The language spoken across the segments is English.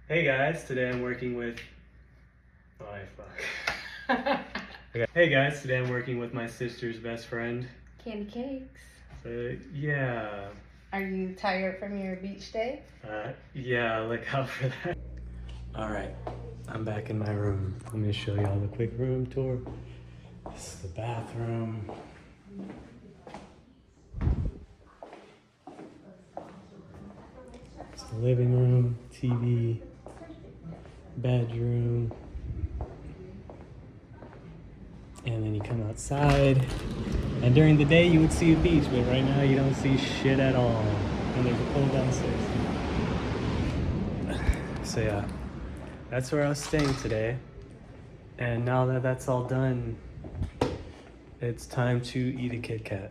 Hey guys, today I'm working with... Oh, fuck. Okay. Hey guys, today I'm working with my sister's best friend. Candi Cakes. So, yeah. Are you tired from your beach day? Yeah, look out for that. Alright, I'm back in my room. Let me show y'all the quick room tour. This is the bathroom. It's the living room, TV, bedroom. And then you come outside, and during the day you would see a beach, but right now you don't see shit at all. And there's a pool downstairs. So yeah, that's where I was staying today. And now that that's all done, it's time to eat a Kit Kat.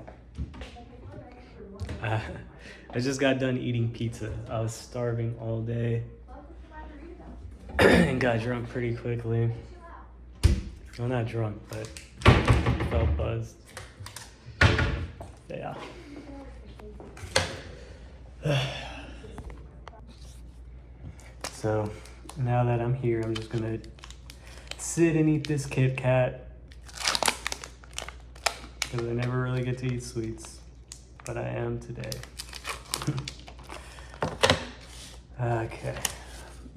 I just got done eating pizza. I was starving all day and got drunk pretty quickly. Well, not drunk, but felt buzzed. Yeah. So now that I'm here, I'm just gonna sit and eat this Kit Kat because I never really get to eat sweets, but I am today. Okay.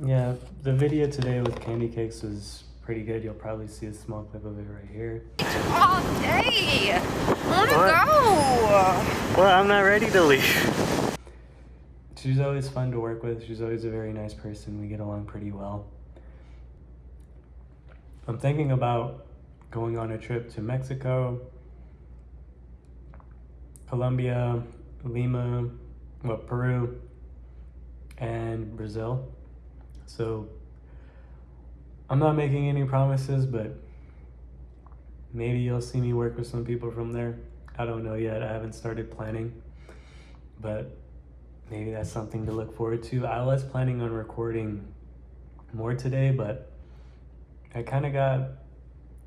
Yeah, the video today with Candi Cakes was pretty good. You'll probably see a small clip of it right here. All day! I wanna go! Well, I'm not ready to leave. She's always fun to work with. She's always a very nice person. We get along pretty well. I'm thinking about going on a trip to Mexico, Colombia, Lima, Peru, and Brazil. So I'm not making any promises, but maybe you'll see me work with some people from there. I don't know yet. I haven't started planning, but maybe that's something to look forward to. I was planning on recording more today, but I kind of got,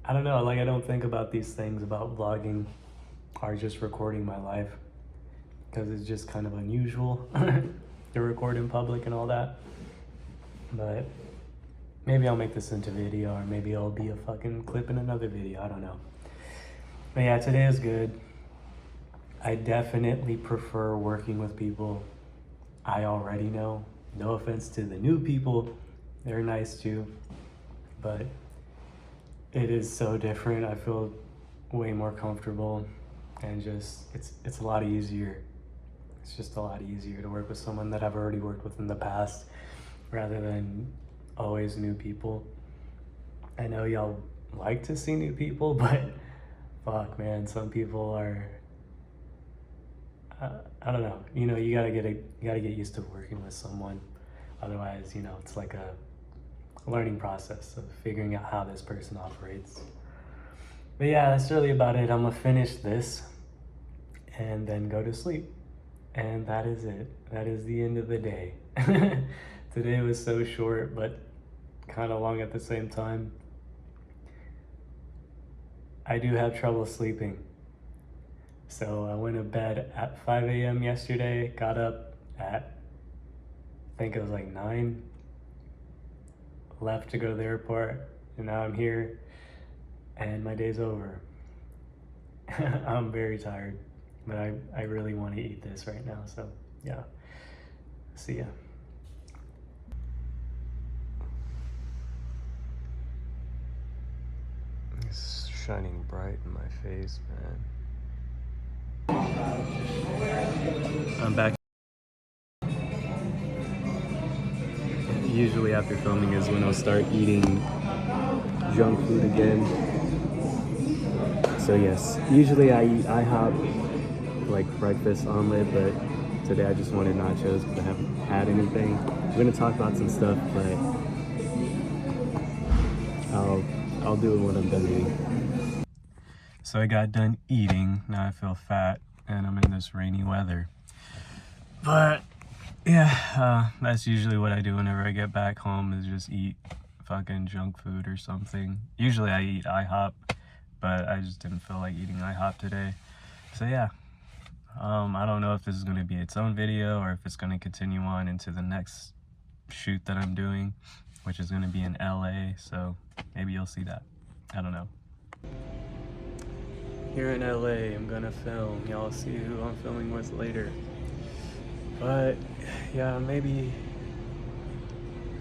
I don't know, like I don't think about these things about vlogging or just recording my life because it's just kind of unusual to record in public and all that. But maybe I'll make this into video, or maybe it'll be a fucking clip in another video. I don't know. But yeah, today is good. I definitely prefer working with people I already know. No offense to the new people. They're nice too. But it is so different. I feel way more comfortable, and just it's a lot easier. It's just a lot easier to work with someone that I've already worked with in the past rather than always new people. I know y'all like to see new people, but fuck man, some people are I don't know. You know, you gotta get used to working with someone. Otherwise, you know, it's like a learning process of figuring out how this person operates. But yeah, that's really about it. I'm gonna finish this and then go to sleep. And that is it. That is the end of the day. Today was so short, but kind of long at the same time. I do have trouble sleeping. So I went to bed at 5 a.m. yesterday, got up at, I think it was like 9, left to go to the airport, and now I'm here, and my day's over. I'm very tired, but I really want to eat this right now, so yeah. See ya. It's shining bright in my face, man. I'm back. Usually after filming is when I'll start eating junk food again. So yes, usually I eat IHOP, like breakfast omelet, but today I just wanted nachos because I haven't had anything. We're gonna talk about some stuff, but I'll do it when I'm done eating. So I got done eating, now I feel fat, and I'm in this rainy weather. But yeah, that's usually what I do whenever I get back home, is just eat fucking junk food or something. Usually I eat IHOP, but I just didn't feel like eating IHOP today. So yeah, I don't know if this is going to be its own video or if it's going to continue on into the next shoot that I'm doing, which is going to be in LA, so maybe you'll see that. I don't know. Here in LA, I'm gonna film. Y'all see who I'm filming with later. But yeah, maybe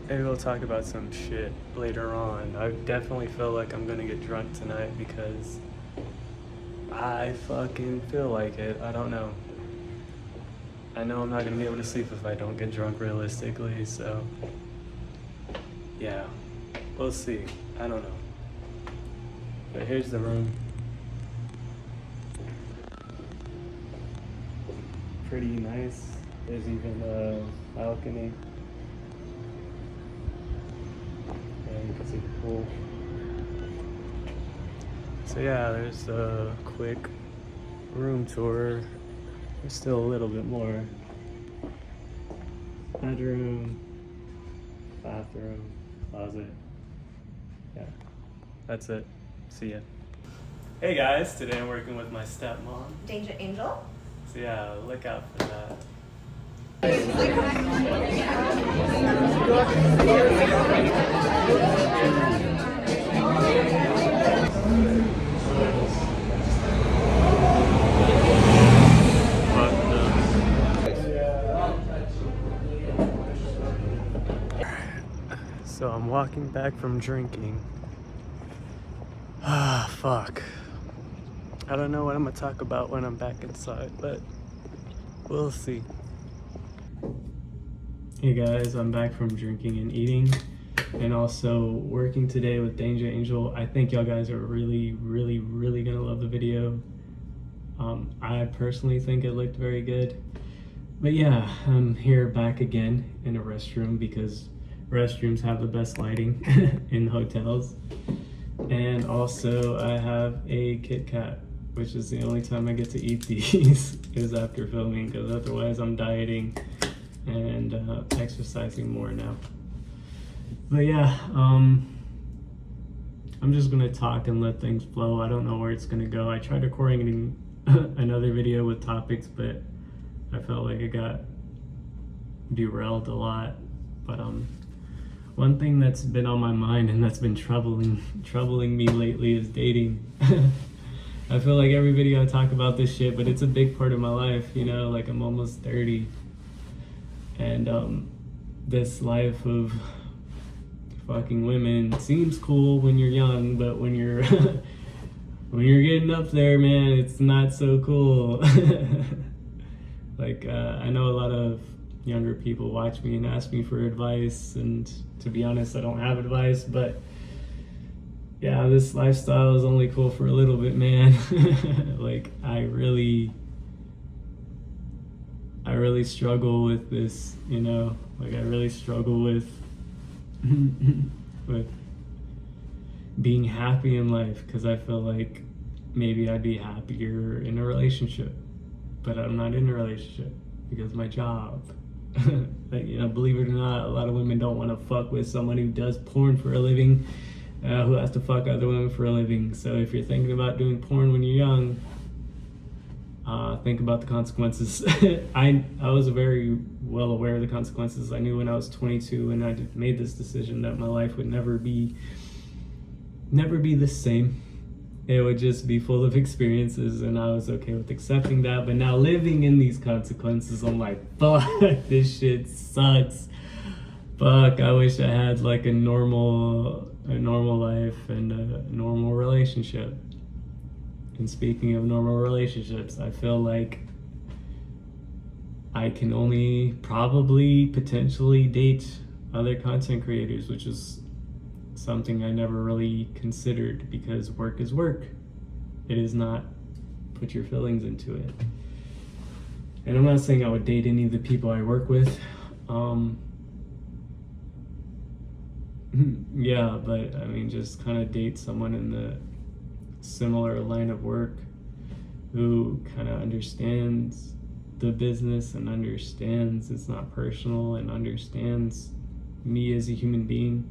we'll talk about some shit later on. I definitely feel like I'm gonna get drunk tonight because I fucking feel like it. I don't know. I know I'm not gonna be able to sleep if I don't get drunk realistically, so yeah, we'll see. I don't know. But here's the room. Pretty nice. There's even a balcony. And you can see the pool. So yeah, there's a quick room tour. There's still a little bit more. Bedroom, bathroom, closet. Yeah, that's it. See ya. Hey guys, today I'm working with my stepmom. Danja Angel. So yeah, look out for that. So I'm walking back from drinking. Ah, fuck. I don't know what I'm gonna talk about when I'm back inside, but we'll see. Hey guys, I'm back from drinking and eating and also working today with Danja Angel. I think y'all guys are really gonna love the video. I personally think it looked very good. But yeah, I'm here back again in a restroom because restrooms have the best lighting in hotels. And also I have a Kit Kat, which is the only time I get to eat these is after filming, because otherwise I'm dieting and exercising more now. But yeah, I'm just gonna talk and let things flow. I don't know where it's gonna go. I tried recording another video with topics, but I felt like it got derailed a lot. But one thing that's been on my mind and that's been troubling me lately is dating. I feel like every video I talk about this shit, but it's a big part of my life, you know, like I'm almost 30. And this life of fucking women seems cool when you're young, but when you're when you're getting up there, man, it's not so cool. Like I know a lot of younger people watch me and ask me for advice, and to be honest, I don't have advice, but yeah, this lifestyle is only cool for a little bit, man. Like I really struggle with this, you know, like I really struggle with with being happy in life, because I feel like maybe I'd be happier in a relationship, but I'm not in a relationship because of my job. Like, you know, believe it or not, a lot of women don't want to fuck with someone who does porn for a living, who has to fuck other women for a living. So if you're thinking about doing porn when you're young, think about the consequences. I was very well aware of the consequences. I knew when I was 22 when I made this decision that my life would never be the same. It would just be full of experiences, and I was okay with accepting that. But now living in these consequences, I'm like, fuck, this shit sucks. Fuck, I wish I had like a normal life and a normal relationship. And speaking of normal relationships, I feel like I can only probably potentially date other content creators, which is something I never really considered, because work is work. It is not put your feelings into it. And I'm not saying I would date any of the people I work with. Yeah, but I mean, just kind of date someone in the similar line of work who kind of understands the business and understands it's not personal and understands me as a human being,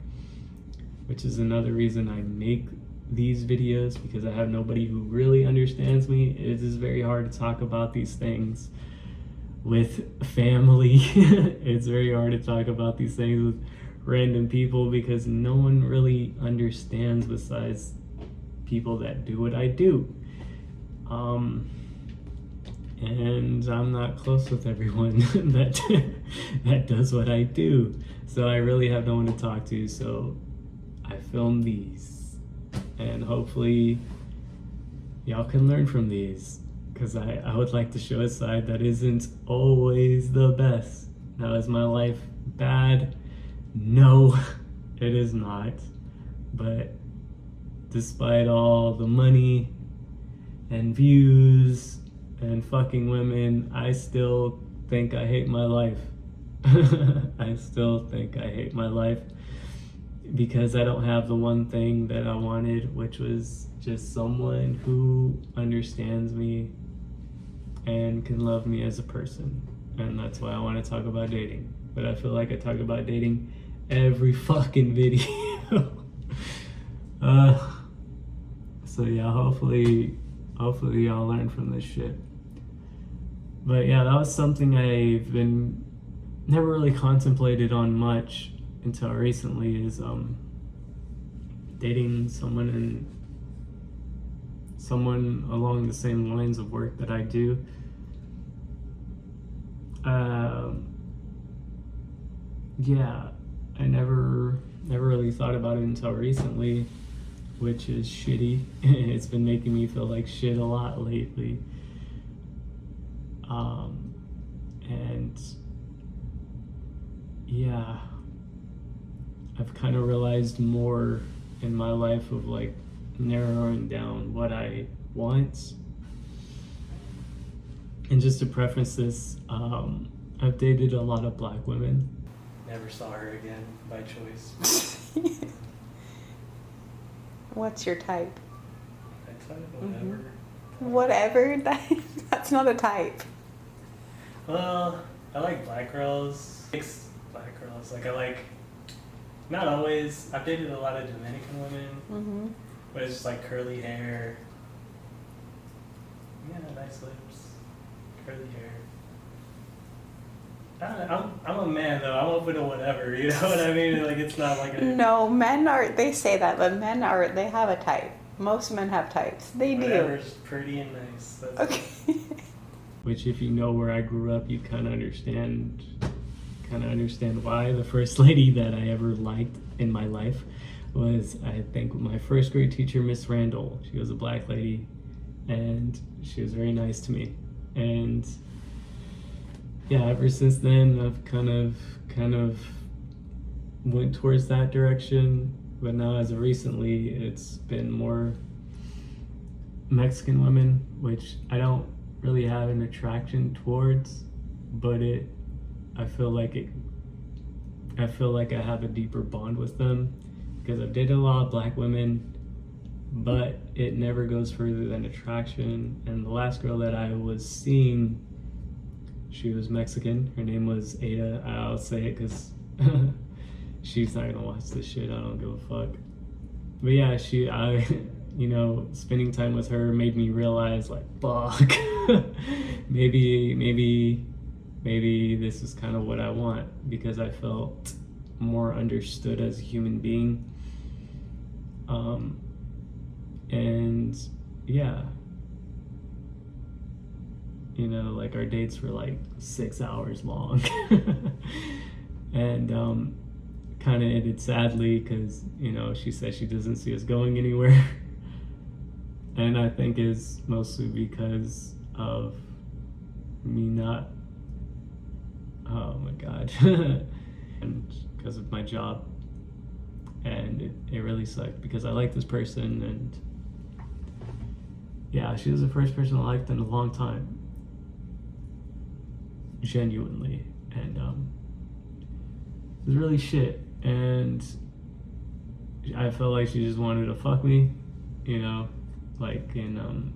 which is another reason I make these videos, because I have nobody who really understands me. It is very hard to talk about these things with family. It's very hard to talk about these things with random people because no one really understands besides people that do what I do. And I'm not close with everyone that does what I do. So I really have no one to talk to. So I filmed these, and hopefully y'all can learn from these, because I would like to show a side that isn't always the best. Now, is my life bad? No, it is not. But despite all the money and views and fucking women, I still think I hate my life. I still think I hate my life because I don't have the one thing that I wanted, which was just someone who understands me and can love me as a person. And that's why I want to talk about dating. But I feel like I talk about dating every fucking video. So yeah, hopefully y'all learn from this shit. But yeah, that was something I've been never really contemplated on much until recently, is dating someone along the same lines of work that I do. Yeah, I never really thought about it until recently, which is shitty. It's been making me feel like shit a lot lately. And yeah, I've kind of realized more in my life of like narrowing down what I want. And just to preface this, I've dated a lot of black women. Never saw her again by choice. What's your type? I type whatever. Whatever? That's not a type. Well, I like black girls. Black girls. Like I like, not always. I've dated a lot of Dominican women, but it's just like curly hair. Yeah, nice lips, curly hair. I don't know, I'm a man though. I'm open to whatever. You know what I mean? Like it's not like a. No, men are. They say that, but men are. They have a type. Most men have types. They do. Whatever's pretty and nice. That's okay. Which, if you know where I grew up, you kind of understand why. The first lady that I ever liked in my life was, I think, my first grade teacher, Miss Randall. She was a black lady, and she was very nice to me. And yeah, ever since then, I've kind of went towards that direction. But now, as of recently, it's been more Mexican women, which I don't really have an attraction towards, but I feel like I have a deeper bond with them because I've dated a lot of black women, but it never goes further than attraction. And the last girl that I was seeing, she was Mexican. Her name was Ada. I'll say it because she's not gonna watch this shit. I don't give a fuck. But yeah, spending time with her made me realize, like, fuck, maybe this is kind of what I want, because I felt more understood as a human being. And yeah, like our dates were like 6 hours long. And kind of ended sadly because, she said she doesn't see us going anywhere. And I think is mostly because of me not, oh my God, and because of my job. And it really sucked because I like this person, and yeah, she was the first person I liked in a long time, genuinely. And it was really shit, and I felt like she just wanted to fuck me, like in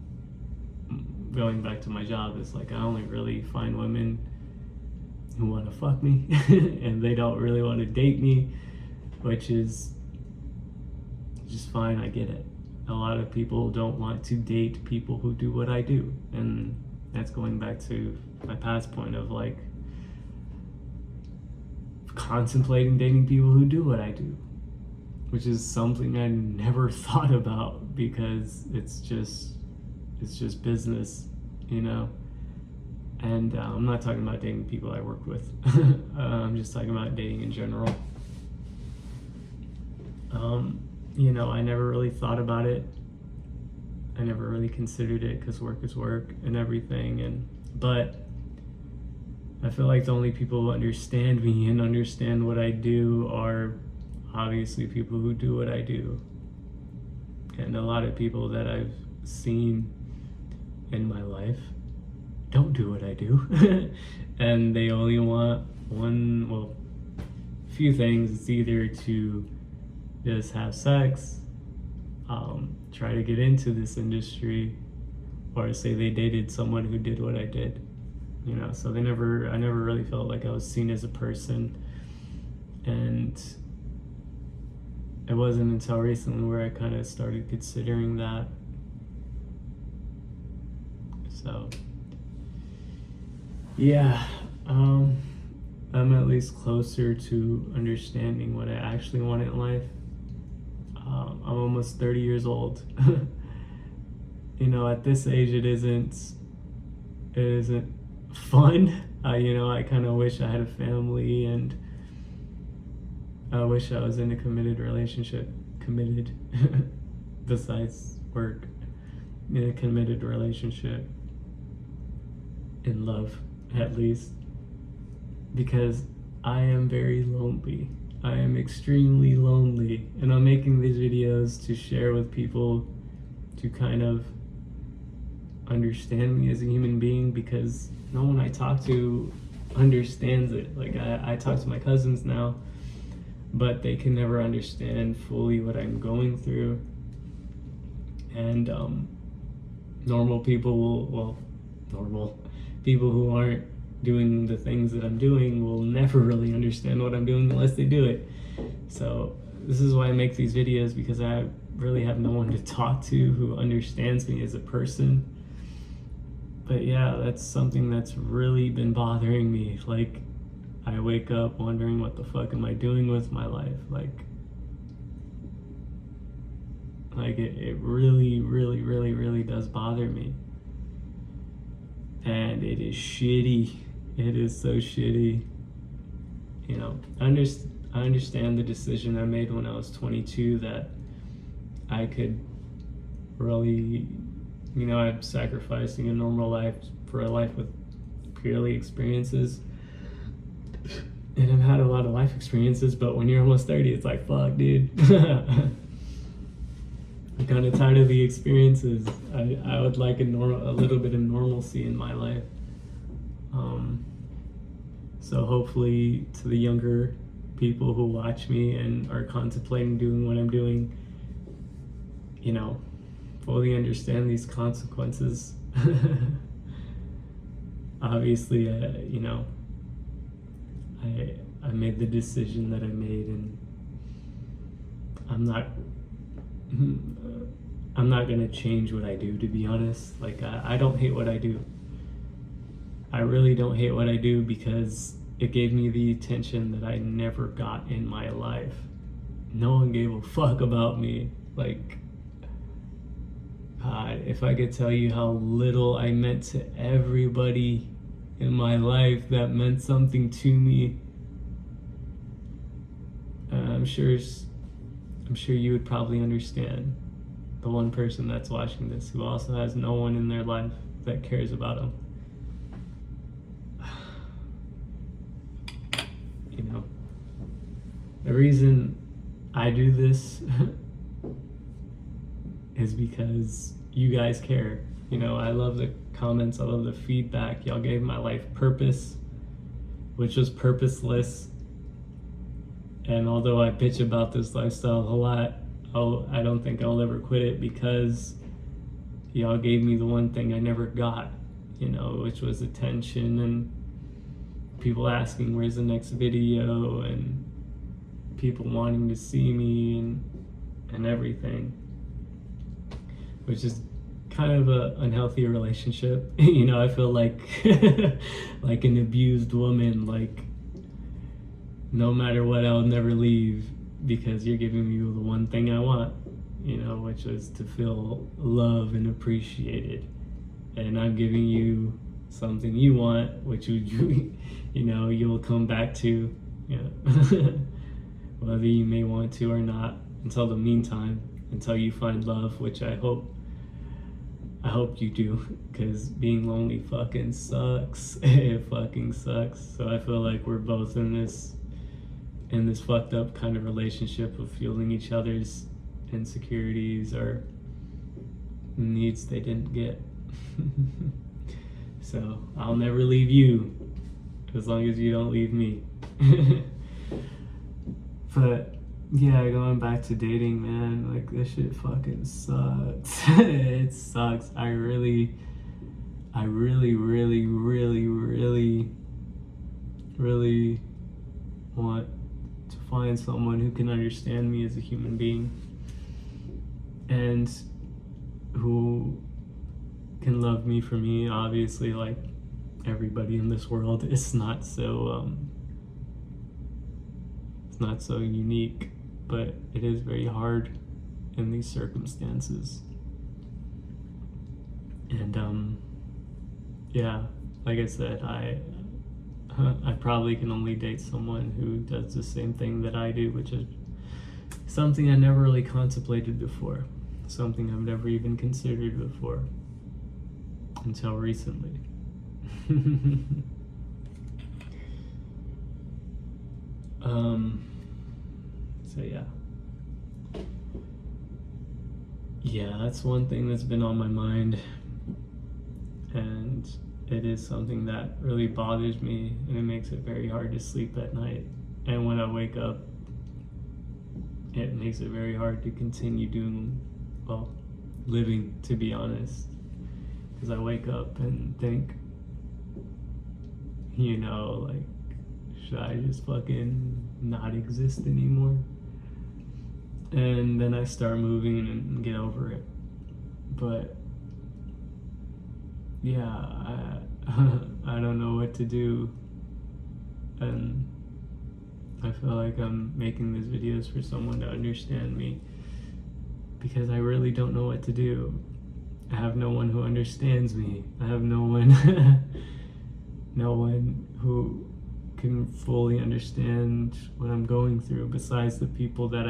going back to my job. It's like I only really find women who want to fuck me and they don't really want to date me, which is just fine. I get it. A lot of people don't want to date people who do what I do, and that's going back to my past point of like contemplating dating people who do what I do, which is something I never thought about because it's just business, you know. And I'm not talking about dating people I work with. I'm just talking about dating in general. You know, I never really thought about it. I never really considered it because work is work and everything. But I feel like the only people who understand me and understand what I do are obviously people who do what I do. And a lot of people that I've seen in my life don't do what I do. And they only want a few things. It's either to just have sex, try to get into this industry, or say they dated someone who did what I did. You know, so I never really felt like I was seen as a person. And it wasn't until recently where I kind of started considering that. So yeah, I'm at least closer to understanding what I actually want in life. I'm almost 30 years old. You know, at this age, it isn't fun. You know, I kind of wish I had a family, and I wish I was in a committed relationship. Committed, besides work, in a committed relationship, in love, at least, because I am very lonely. I am extremely lonely, and I'm making these videos to share with people to kind of understand me as a human being, because no one I talk to understands it. Like I talk to my cousins now, but they can never understand fully what I'm going through. And normal people who aren't doing the things that I'm doing will never really understand what I'm doing unless they do it. So this is why I make these videos, because I really have no one to talk to who understands me as a person. But yeah, that's something that's really been bothering me. Like, I wake up wondering, what the fuck am I doing with my life? Like it really, really, really, really does bother me. And it is shitty. It is so shitty. You know, I understand the decision I made when I was 22 that I could really, you know, I'm sacrificing a normal life for a life with purely experiences. And I've had a lot of life experiences, but when you're almost 30, it's like, fuck, dude. I'm kind of tired of the experiences. I would like a little bit of normalcy in my life. So hopefully, to the younger people who watch me and are contemplating doing what I'm doing, you know, fully understand these consequences. Obviously, you know, I made the decision that I made, and I'm not gonna change what I do, to be honest. Like, I don't hate what I do. I really don't hate what I do, because it gave me the attention that I never got in my life. No one gave a fuck about me. Like, God, if I could tell you how little I meant to everybody in my life that meant something to me, I'm sure you would probably understand. The one person that's watching this who also has no one in their life that cares about them. You know, the reason I do this is because you guys care. You know, I love the comments, I love the feedback. Y'all gave my life purpose, which was purposeless. And although I bitch about this lifestyle a lot, I don't think I'll ever quit it, because y'all gave me the one thing I never got, you know, which was attention and people asking where's the next video, and people wanting to see me and everything, which is kind of a unhealthy relationship. You know, I feel like like an abused woman, like no matter what, I'll never leave because you're giving me the one thing I want, you know, which is to feel loved and appreciated. And I'm giving you something you want, which you know, you'll come back to, you know, whether you may want to or not, until the meantime, until you find love, which I hope you do, because being lonely fucking sucks. It fucking sucks. So I feel like we're both in this fucked up kind of relationship of fueling each other's insecurities or needs they didn't get. So I'll never leave you as long as you don't leave me. But yeah, going back to dating, man, like this shit fucking sucks. It sucks. I really want to find someone who can understand me as a human being and who can love me for me. Obviously, like everybody in this world, it's not so unique, but it is very hard in these circumstances. And yeah, like I said, I probably can only date someone who does the same thing that I do, which is something I never really contemplated before, something I've never even considered before until recently. So yeah, that's one thing that's been on my mind, and it is something that really bothers me, and it makes it very hard to sleep at night. And when I wake up, it makes it very hard to continue living, to be honest, because I wake up and think, you know, like, should I just fucking not exist anymore? And then I start moving and get over it. But yeah, I don't know what to do, and I feel like I'm making these videos for someone to understand me, because I really don't know what to do. I have no one who understands me. I have no one no one who can fully understand what I'm going through besides the people that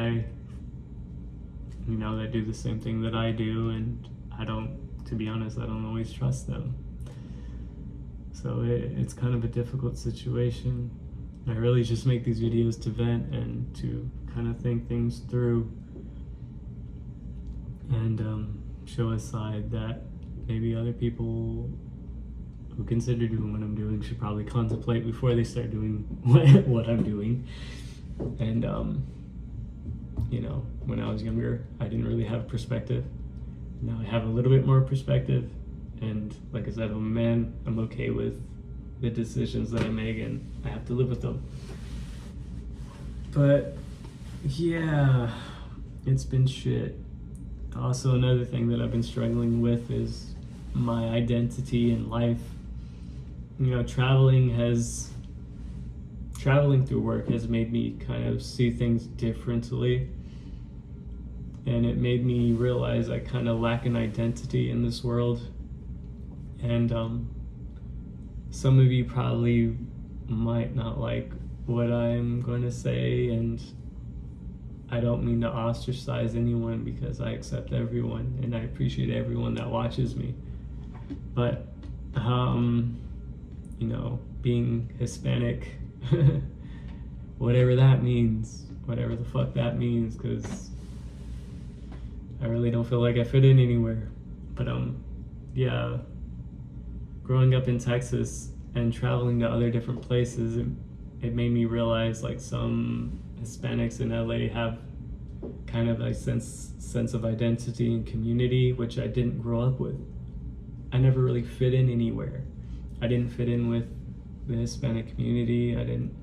that do the same thing that I do, and to be honest, I don't always trust them. So it's kind of a difficult situation. I really just make these videos to vent and to kind of think things through, and show a side that maybe other people who consider doing what I'm doing should probably contemplate before they start doing what I'm doing. And when I was younger, I didn't really have perspective. Now I have a little bit more perspective, and like I said, I'm a man. I'm okay with the decisions that I make, and I have to live with them. But yeah, it's been shit. Also, another thing that I've been struggling with is my identity in life. Traveling through work has made me kind of see things differently, and it made me realize I kind of lack an identity in this world. And some of you probably might not like what I'm going to say, and I don't mean to ostracize anyone, because I accept everyone and I appreciate everyone that watches me. But being Hispanic, whatever that means, whatever the fuck that means, because I really don't feel like I fit in anywhere. But yeah, growing up in Texas and traveling to other different places, it made me realize, like, some Hispanics in LA have kind of a sense of identity and community, which I didn't grow up with. I never really fit in anywhere. I didn't fit in with the Hispanic community. I didn't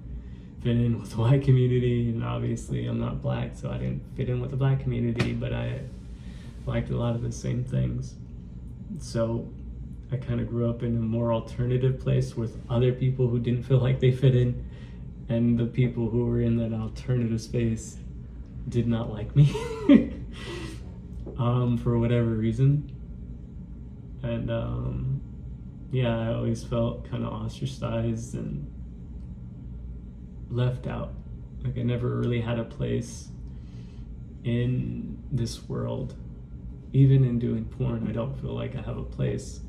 fit in with the white community, and obviously I'm not black, so I didn't fit in with the black community, but I liked a lot of the same things. So I kind of grew up in a more alternative place with other people who didn't feel like they fit in, and the people who were in that alternative space did not like me for whatever reason. And yeah, I always felt kind of ostracized and left out. Like I never really had a place in this world. Even in doing porn, I don't feel like I have a place.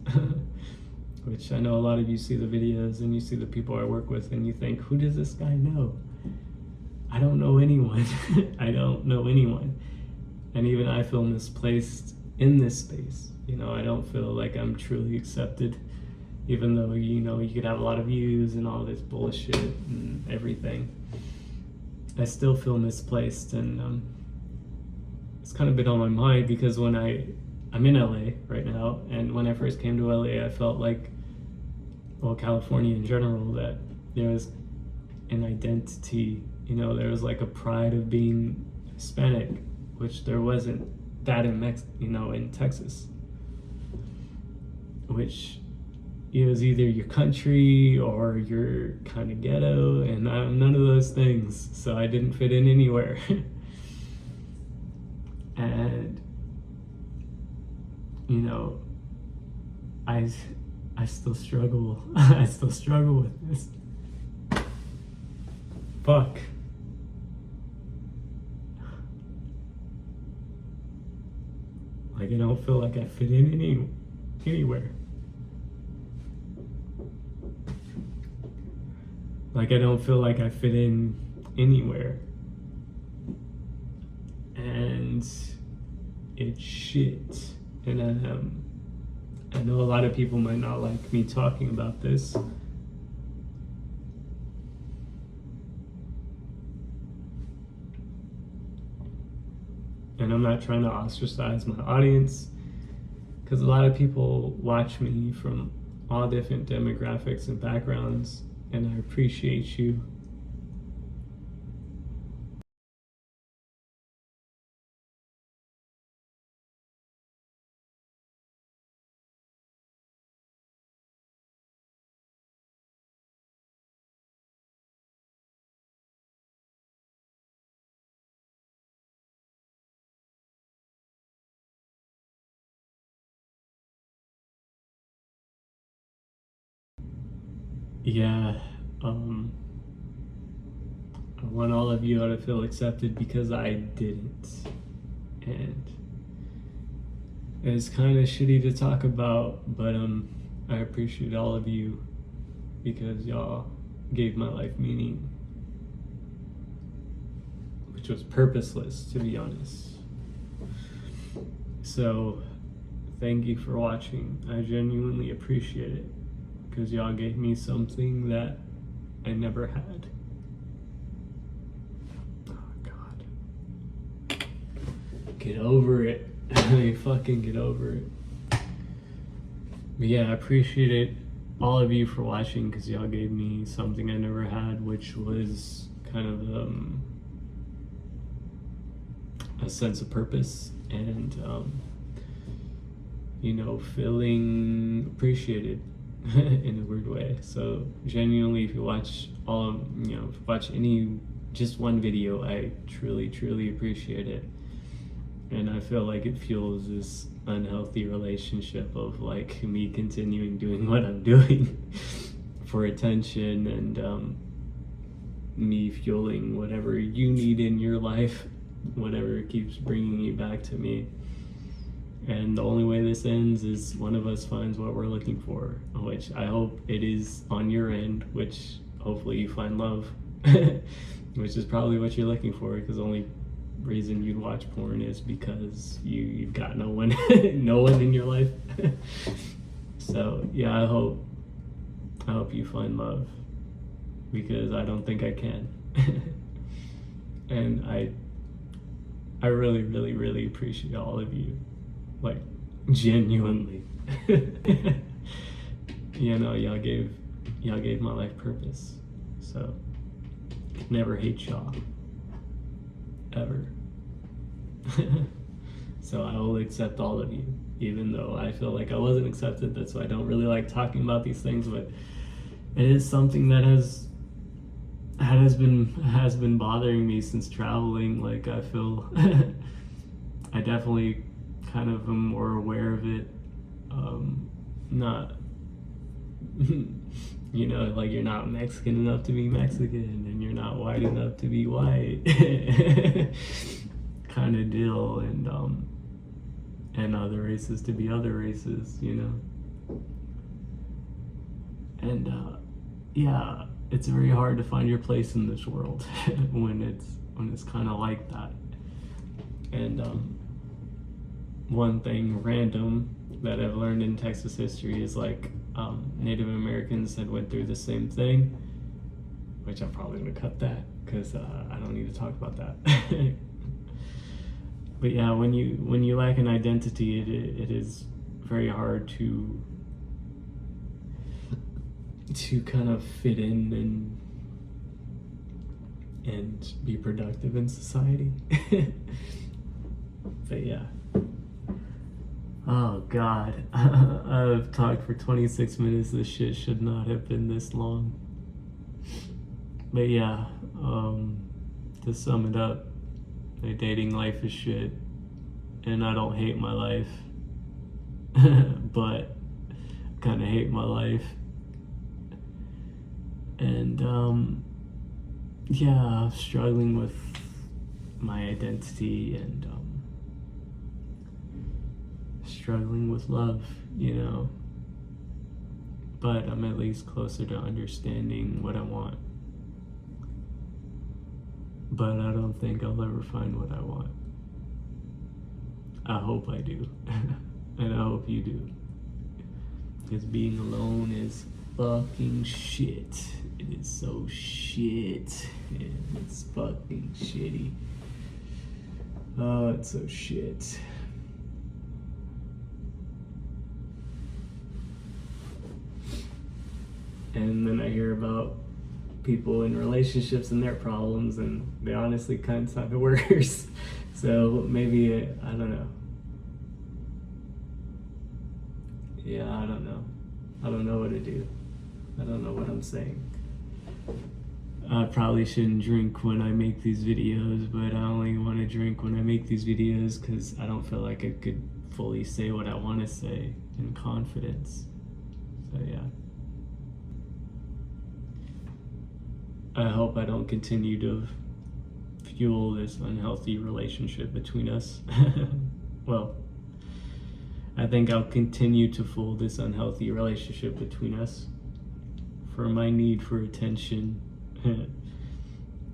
Which I know a lot of you see the videos and you see the people I work with and you think, who does this guy know? I don't know anyone. I don't know anyone. And even I feel misplaced in this space. You know, I don't feel like I'm truly accepted, even though, you know, you could have a lot of views and all this bullshit and everything. I still feel misplaced, and it's kind of been on my mind because when I'm in LA right now, and when I first came to LA, I felt like, well, California in general, that there was an identity, you know, there was like a pride of being Hispanic, which there wasn't that in in Texas, which it was either your country or you're kind of ghetto, and I'm none of those things, so I didn't fit in anywhere. And you know, I still struggle. I still struggle with this. Fuck. Like I don't feel like I fit in anywhere. Like I don't feel like I fit in anywhere. And it's shit. And I know a lot of people might not like me talking about this. And I'm not trying to ostracize my audience, because a lot of people watch me from all different demographics and backgrounds, and I appreciate you. Yeah, I want all of you to feel accepted because I didn't. And it's kind of shitty to talk about, but I appreciate all of you because y'all gave my life meaning, which was purposeless, to be honest. So thank you for watching. I genuinely appreciate it, because y'all gave me something that I never had. Oh God. Get over it. Fucking get over it. But yeah, I appreciate all of you for watching, because y'all gave me something I never had, which was kind of a sense of purpose and you know, feeling appreciated in a weird way. So genuinely, if you watch just one video, I truly appreciate it. And I feel like it fuels this unhealthy relationship of like me continuing doing what I'm doing for attention, and me fueling whatever you need in your life, whatever keeps bringing you back to me. And the only way this ends is one of us finds what we're looking for, which I hope it is on your end, which hopefully you find love, which is probably what you're looking for, because the only reason you'd watch porn is because you've got no one in your life. So yeah, I hope you find love, because I don't think I can. And I really appreciate all of you. Like, genuinely. You know, y'all gave my life purpose. So never hate y'all. Ever. So I will accept all of you, even though I feel like I wasn't accepted. That's why I don't really like talking about these things, but it is something that has been bothering me since traveling. Like, I feel I definitely kind of am more aware of it. Not you know, like, you're not Mexican enough to be Mexican, and you're not white enough to be white, kind of deal, and other races to be other races, you know. And yeah, it's very hard to find your place in this world when it's kind of like that. And one thing random that I've learned in Texas history is, like, Native Americans had went through the same thing, which I'm probably gonna cut that because I don't need to talk about that. But yeah, when you lack an identity, it is very hard to kind of fit in and be productive in society. But yeah. Oh God, I've talked for 26 minutes. This shit should not have been this long. But yeah, to sum it up, my dating life is shit, and I don't hate my life, but kind of hate my life. And yeah, struggling with my identity and struggling with love, you know. But I'm at least closer to understanding what I want. But I don't think I'll ever find what I want. I hope I do. And I hope you do. Because being alone is fucking shit. It is so shit. It's fucking shitty. Oh, it's so shit. And then I hear about people in relationships and their problems, and they honestly kind of sound worse. So maybe, I don't know. Yeah, I don't know. I don't know what to do. I don't know what I'm saying. I probably shouldn't drink when I make these videos, but I only want to drink when I make these videos because I don't feel like I could fully say what I want to say in confidence. So yeah. I hope I don't continue to fuel this unhealthy relationship between us. Well, I think I'll continue to fuel this unhealthy relationship between us for my need for attention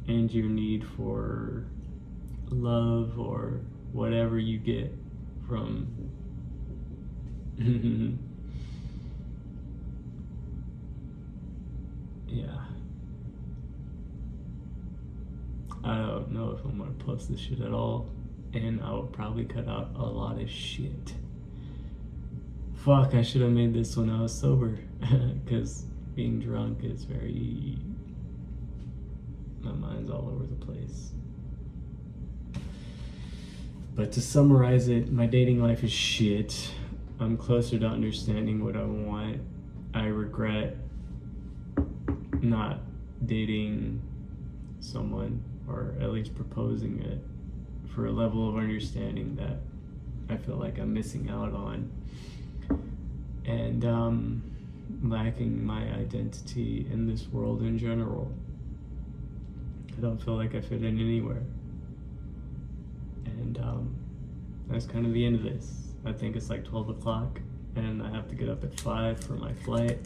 and your need for love or whatever you get from yeah. I don't know if I'm gonna post this shit at all, and I will probably cut out a lot of shit. Fuck, I should have made this when I was sober, because being drunk is very... my mind's all over the place. But to summarize it, my dating life is shit. I'm closer to understanding what I want. I regret not dating someone, or at least proposing it, for a level of understanding that I feel like I'm missing out on. And lacking my identity in this world in general. I don't feel like I fit in anywhere. And that's kind of the end of this. I think it's like 12 o'clock, and I have to get up at 5 for my flight,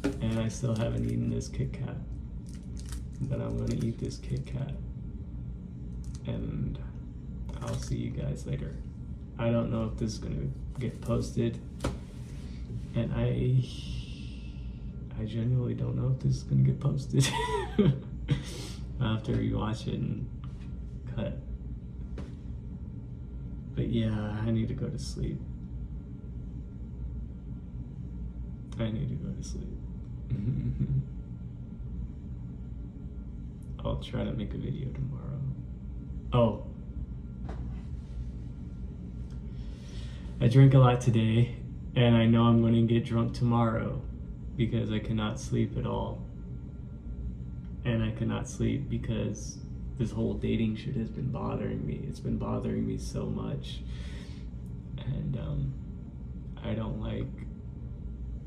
and I still haven't eaten this Kit Kat. But I'm gonna eat this Kit Kat, and I'll see you guys later. I don't know if this is gonna get posted, and I genuinely don't know if this is gonna get posted. I'll have to rewatch it and cut. But yeah, I need to go to sleep. I need to go to sleep. I'll try to make a video tomorrow. Oh. I drink a lot today, and I know I'm going to get drunk tomorrow because I cannot sleep at all. And I cannot sleep because this whole dating shit has been bothering me. It's been bothering me so much. And I don't like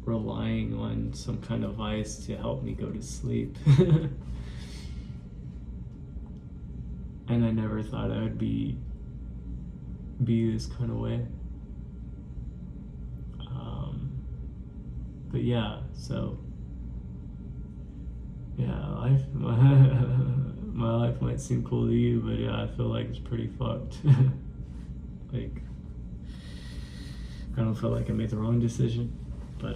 relying on some kind of vice to help me go to sleep. And I never thought I would be this kind of way. But yeah, so yeah, my life might seem cool to you, but yeah, I feel like it's pretty fucked. Like, I don't feel like I made the wrong decision, but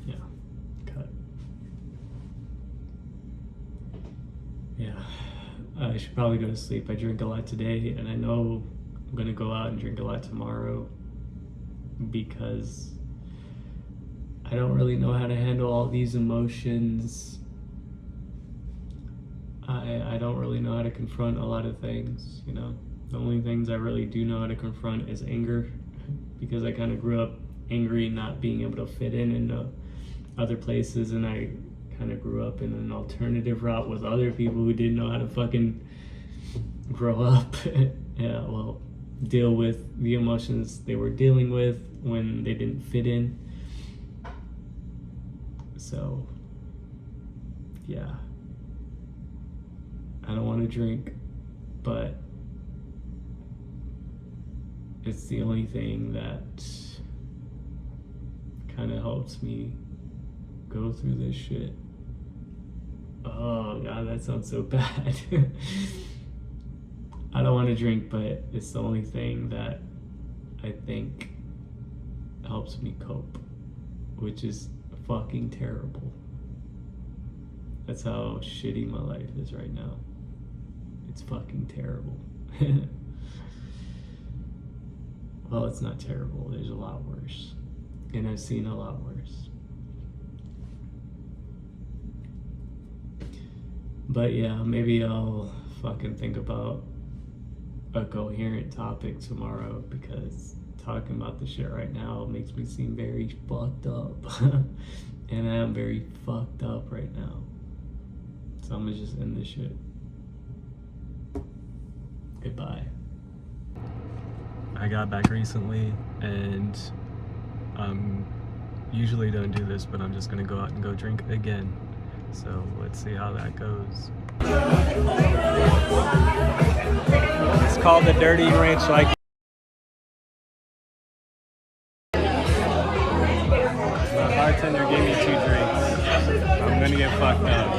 yeah, cut. Yeah, I should probably go to sleep. I drink a lot today, and I know I'm gonna go out and drink a lot tomorrow because I don't really know how to handle all these emotions. I don't really know how to confront a lot of things, you know. The only things I really do know how to confront is anger, because I kind of grew up angry, not being able to fit in other places, and I kind of grew up in an alternative route with other people who didn't know how to fucking grow up. Yeah, well, deal with the emotions they were dealing with when they didn't fit in. So, yeah. I don't want to drink, but it's the only thing that kind of helps me go through this shit. Oh God, that sounds so bad. I don't want to drink, but it's the only thing that I think helps me cope, which is fucking terrible. That's how shitty my life is right now. It's fucking terrible. Well, it's not terrible. There's a lot worse. And I've seen a lot worse. But yeah, maybe I'll fucking think about a coherent topic tomorrow, because talking about this shit right now makes me seem very fucked up. And I am very fucked up right now. So I'm gonna just end this shit. Goodbye. I got back recently, and usually don't do this, but I'm just gonna go out and go drink again. So let's see how that goes. It's called the Dirty Ranch Like. The bartender gave me 2 drinks. I'm gonna get fucked up.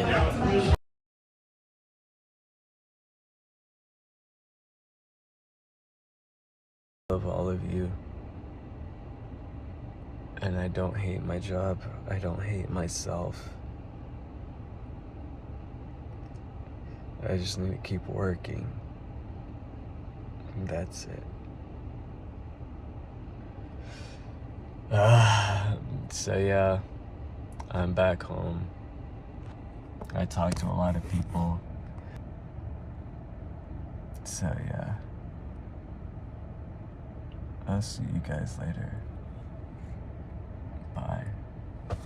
I love all of you. And I don't hate my job. I don't hate myself. I just need to keep working. And that's it. So yeah, I'm back home. I talked to a lot of people. So yeah, I'll see you guys later.